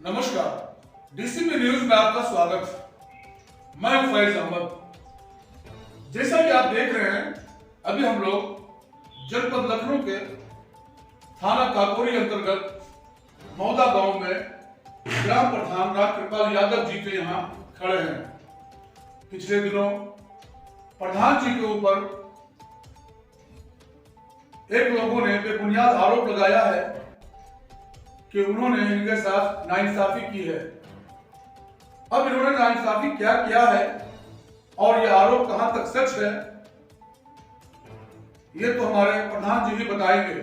नमस्कार, DCP news में आपका स्वागत है। मैं हूं फैज अहमद। जैसा कि आप देख रहे हैं, अभी हम लोग जनपद लखनऊ के थाना काकोरी अंतर्गत मौदा गांव में ग्राम प्रधान रामकृपाल यादव जी के यहाँ खड़े हैं। पिछले दिनों प्रधान जी के ऊपर एक लोगों ने बेबुनियाद आरोप लगाया है कि उन्होंने इनके साथ नाइंसाफी की है। अब इन्होंने नाइंसाफी क्या किया है और ये आरोप कहां तक सच है, ये तो हमारे प्रधान जी ही बताएंगे।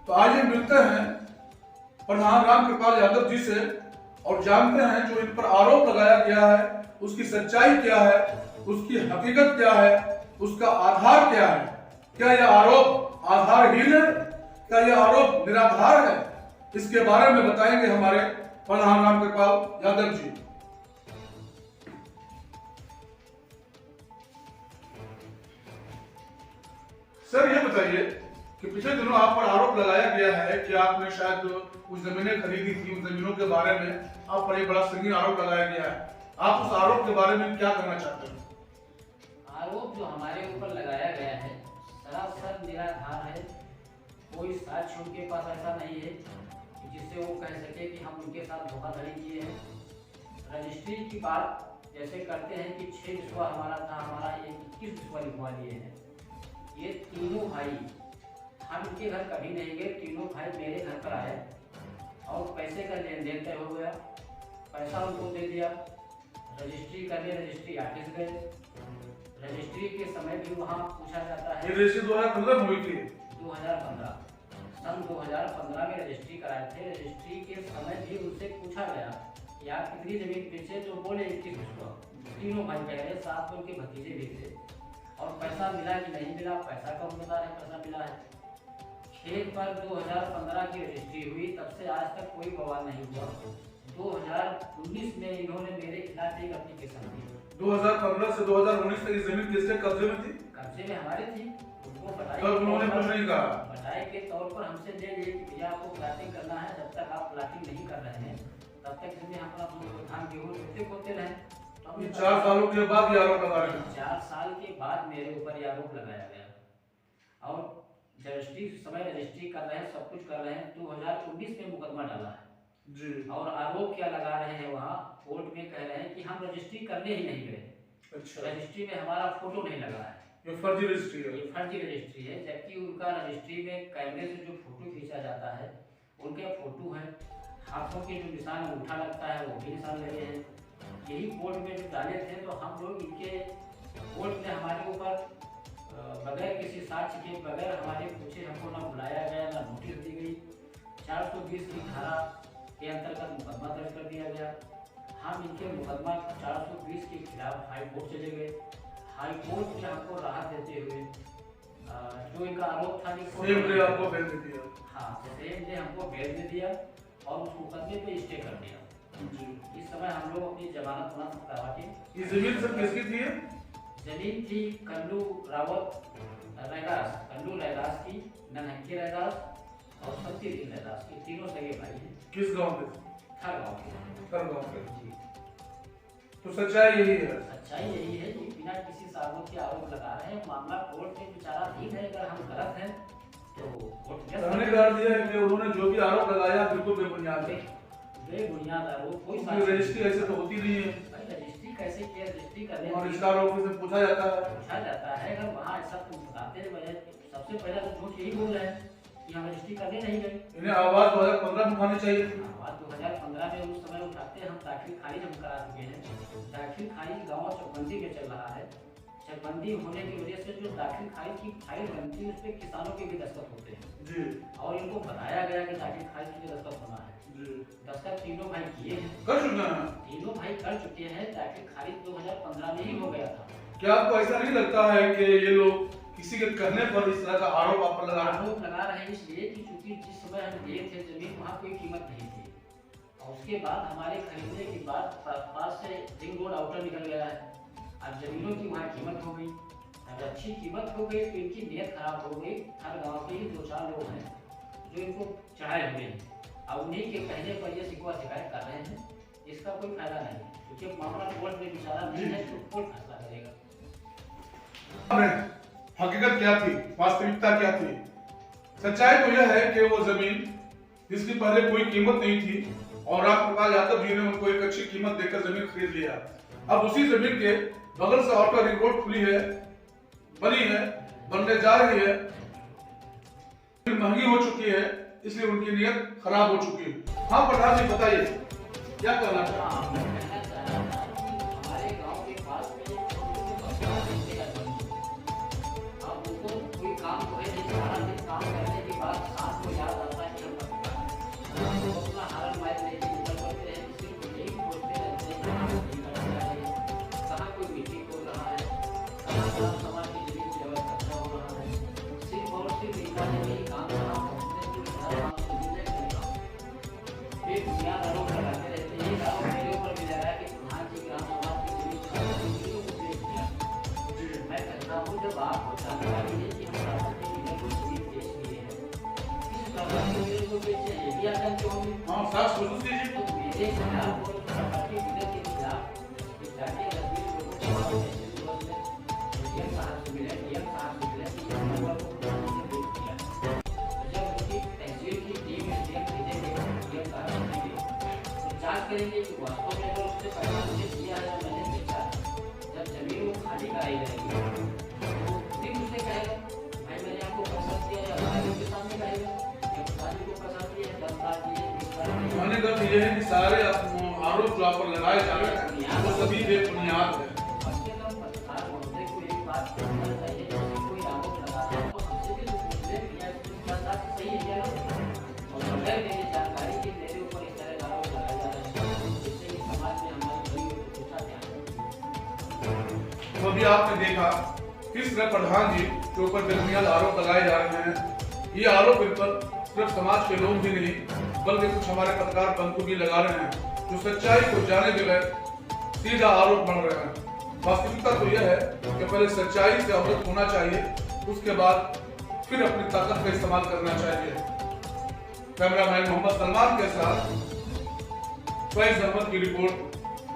तो आइए मिलते हैं प्रधान रामकृपाल यादव जी से और जानते हैं जो इन पर आरोप लगाया गया है उसकी सच्चाई क्या है, उसकी हकीकत क्या है, उसका आधार क्या है। क्या यह आरोप आधारहीन है, क्या यह आरोप निराधार है, इसके बारे में बताएंगे हमारे प्रधान रामकृपाल यादव जी। सर ये बताइए कि पिछले दिनों आप पर आरोप लगाया गया है कि आपने शायद कुछ जमीनें खरीदी थी, उन जमीनों के बारे में आप पर एक बड़ा संगीन आरोप लगाया गया है। आप उस आरोप के बारे में क्या करना चाहते हैं? आरोप जो हमारे ऊपर लगाया गया है सरासर निराधार है। कोई साक्ष्य उनके पास ऐसा नहीं है जिससे वो कह सके कि हम उनके साथ धोखाधड़ी किए हैं। रजिस्ट्री की बात जैसे करते हैं कि 6 बिस्वा हमारा था, हमारा 21 बिस्वा लिखवा लिए हैं। ये तीनों भाई, हम इनके घर कभी नहीं गए, तीनों भाई मेरे घर पर आए और पैसे का लेन देन तय हो गया। पैसा उनको दे दिया, रजिस्ट्री करने रजिस्ट्री ऑफिस गए। रजिस्ट्री के समय भी वहाँ पूछा जाता है। ये रजिस्ट्री 2015 में हुई थी? 2015 सन 2015 में रजिस्ट्री कराए थे। रजिस्ट्री के समय भी उनसे पूछा गया कि आप कितनी जमीन बेचे, तो बोले 21 बिस्वा। तीनों भाई कह रहे, साथ में उनके भतीजे भी थे। और पैसा मिला कि नहीं मिला, पैसा कब बता रहे पैसा मिला है। खेत पर 2015 की रजिस्ट्री हुई, तब से आज तक कोई बवाल नहीं हुआ। 2019 में इन्होंने मेरे खिलाफ एक एप्लीकेशन दी। 2015 से 2019 तक जमीन किसके कब्जे में थी? कब्जे में हमारी थी। उनको उन्होंने कुछ नहीं कहा। बताए के तौर पर हमसे ले लिए कि भैया आपको प्लाटिंग करना है, जब तक आप प्लाटिंग नहीं कर रहे हैं तब तक इसमें हम अपना धान गेहूँ होते रहे। तो 4 सालों के बाद ये आरोप लगा रहे हैं। 4 साल के बाद मेरे ऊपर ये आरोप लगाया गया और रजिस्ट्री समय रजिस्ट्री कर रहे हैं, सब कुछ कर रहे हैं। 2019 में मुकदमा डाला है जी। और आरोप क्या लगा रहे हैं, वहाँ कोर्ट में कह रहे हैं कि हम रजिस्ट्री करने ही नहीं गए। अच्छा। रजिस्ट्री में हमारा फोटो नहीं लगा है, ये फर्जी रजिस्ट्री है। ये फर्जी रजिस्ट्री है। जबकि उनका रजिस्ट्री में कैमरे से जो फोटो खींचा जाता है उनके फोटो है, हाथों के जो निशान अंगूठा लगता है वो भी निशान लगे हैं। यही कोर्ट में जो डाले थे, तो हम लोग इनके कोर्ट ने हमारे ऊपर बगैर किसी साक्ष्य के, बगैर हमारे पूछे हमको ना बुलाया गया, ना नोटिस दी गई। 420 की धारा के अंतर्गत मुकदमा दर्ज कर दिया गया। हम इनके मुकदमा 420 के खिलाफ हाई कोर्ट चले गए। हाई कोर्ट ने हमको राहत देते हुए जो इनका आरोप था कि आपको बेल दे दिया। हाँ, सेम ने हमको बेल दे दिया और उस मुकदमे पे स्टे कर दिया। जी। इस समय हम लोग अपनी जमानत करवा के। ये जमीन सब किसकी थी? जमीन थी कल्लू रावत रैदास, कल्लू रैदास की, ननहक्की रैदास और शक्तिदीन रैदास की। तीनों सगे भाई हैं। किस गांव के? थर गाँव के। थर गांव के। जी। तो सच्चाई यही है? सच्चाई यही है कि बिना किसी साबुत के आरोप लगा रहे हैं। मामला कोर्ट में विचाराधीन है। अगर हम गलत हैं तो कोर्ट हमने कहा दिया है कि उन्होंने जो भी आरोप लगाया बिल्कुल बेबुनियाद है। बेबुनियाद आरोप, कोई रजिस्ट्री ऐसे तो होती नहीं है। रजिस्ट्री कैसे किया? रजिस्ट्री करने और रजिस्ट्रार ऑफिस में पूछा जाता है। अगर वहाँ ऐसा तुम बताते हैं, सबसे पहले तो झूठ यही बोल रहे हैं कि हम रजिस्ट्री करने नहीं गए। इन्हें आवाज 2015 में उठानी चाहिए। आवाज 2015 में उस समय उठाते, हम दाखिल खारिज हम करा चुके हैं। दाखिल खारिज गाँव चकबंदी में चल रहा है। चकबंदी होने की वजह से जो दाखिल खारिज की फाइल बनती है उस पर किसानों के भी दस्तखत होते हैं जी। और इनको बताया गया कि दाखिल खारिज की दस्तखत होना है जी। दस्तखत तीनों भाई किए हैं, कर चुके हैं। तीनों भाई कर चुके हैं। दाखिल खारिज 2015 में ही हो गया था। क्या आपको ऐसा नहीं लगता है कि ये लोग किसी के कहने पर इस तरह का आरोप आप पर लगा रहे हैं? इसलिए कि चूंकि जिस समय हम लिए थे जमीन, वहाँ कोई कीमत नहीं थी और उसके बाद हमारे खरीदने के बाद पास से रिंग रोड आउटर निकल गया है। अब जमीनों की वहाँ कीमत हो गई। अब अच्छी कीमत हो गई तो इनकी नीयत खराब हो गई। हर गाँव के ही 2-4 लोग हैं जो इनको चढ़ाए हुए हैं और उन्हीं के कहने पर ये शिकवा शिकायत कर रहे हैं। इसका कोई फायदा नहीं है, क्योंकि मामला कोर्ट में विचारा नहीं है, तो कोर्ट फैसला करेगा। हकीकत क्या थी, वास्तविकता क्या थी? सच्चाई तो यह है कि वो जमीन जिसकी पहले कोई कीमत नहीं थी और रामकृपाल यादव जी ने उनको एक अच्छी कीमत देकर जमीन खरीद लिया। अब उसी जमीन के बगल से आउटर रिंग रोड खुली है, बनी है, बनने जा रही है, महंगी हो चुकी है, इसलिए उनकी नीयत खराब हो चुकी है। हाँ प्रधान जी बताइए क्या कहना चाहते हैं? हमारे गांव के पास में अब उनको कोई काम तो है नहीं, सारा दिन काम करने के बाद शाम को याद आता है कि हम अपना हारन मार लेके निकल पड़ते हैं। सिर्फ यही सोचते रहते हैं कहाँ कोई मीटिंग हो रहा है, कहाँ समाज की जमीन की व्यवस्था हो रहा है। सिर्फ और सिर्फ इतना नहीं काम करा फिर बुनियाद आरोप लगाते रहते हैं। एक आरोप मेरे ऊपर भी लगा कि प्रधान जी ग्राम समाज की जमीन मैं कहता हूँ जब आपको जानकारी है कि हम रास्ते में कुछ जमीन बेच लिए हैं, किस प्रकार की मेरे को बेचे ये भी आतंक होंगे। हाँ साफ सोच दीजिए। तो मेरे खिलाफ और प्रॉपर्टी डीलर के खिलाफ जाके रसीद लोगों को पैसे तुरंत में डीएम साहब से मिले, डीएम साहब से मिले कि ये हुआ को प्रधान ने बेच दिया। जब उनकी तहसील की टीम में डीएम भेजेंगे, डीएम साहब भेजेंगे, जांच करेंगे कि वास्तव में अगर उससे पैसा मुझे दिया है या मैंने बेचा है। जब जमीन वो खाली कराई जाएगी तो फिर उसने कहेगा भाई मैंने आपको पैसा दिया, या भाई के सामने कहेगा कि प्रधान जी को पैसा दिया 10 लाख दिए 20 लाख दिए। मैंने कहा ये है कि सारे आरोप जो आप पर लगाए जा रहे हैं वो सभी बेबुनियाद है। उसके दम पत्रकार महोदय को एक बात कहना चाहिए, जैसे कोई आरोप लगा रहा है तो हमसे भी पूछे कि यार इसका बात सही है क्या और बगैर मेरी जानकारी के मेरे ऊपर इस तरह का आरोप लगाया जा रहा है, जिससे कि समाज में हमारे गरीबों को पूछा क्या। तो अभी आपने देखा किस तरह प्रधान जी के ऊपर बेबुनियाद आरोप लगाए जा रहे हैं। ये आरोप इन पर सिर्फ समाज के लोग ही नहीं बल्कि कुछ हमारे पत्रकार बंधु भी लगा रहे हैं, जो सच्चाई को जाने बगैर सीधा आरोप बन रहे हैं। वास्तविकता तो यह है कि पहले सच्चाई से अवगत होना चाहिए, उसके बाद फिर अपनी ताकत का इस्तेमाल करना चाहिए। कैमरामैन मोहम्मद सलमान के साथ फैज अहमद की रिपोर्ट,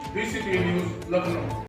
DCTV न्यूज लखनऊ।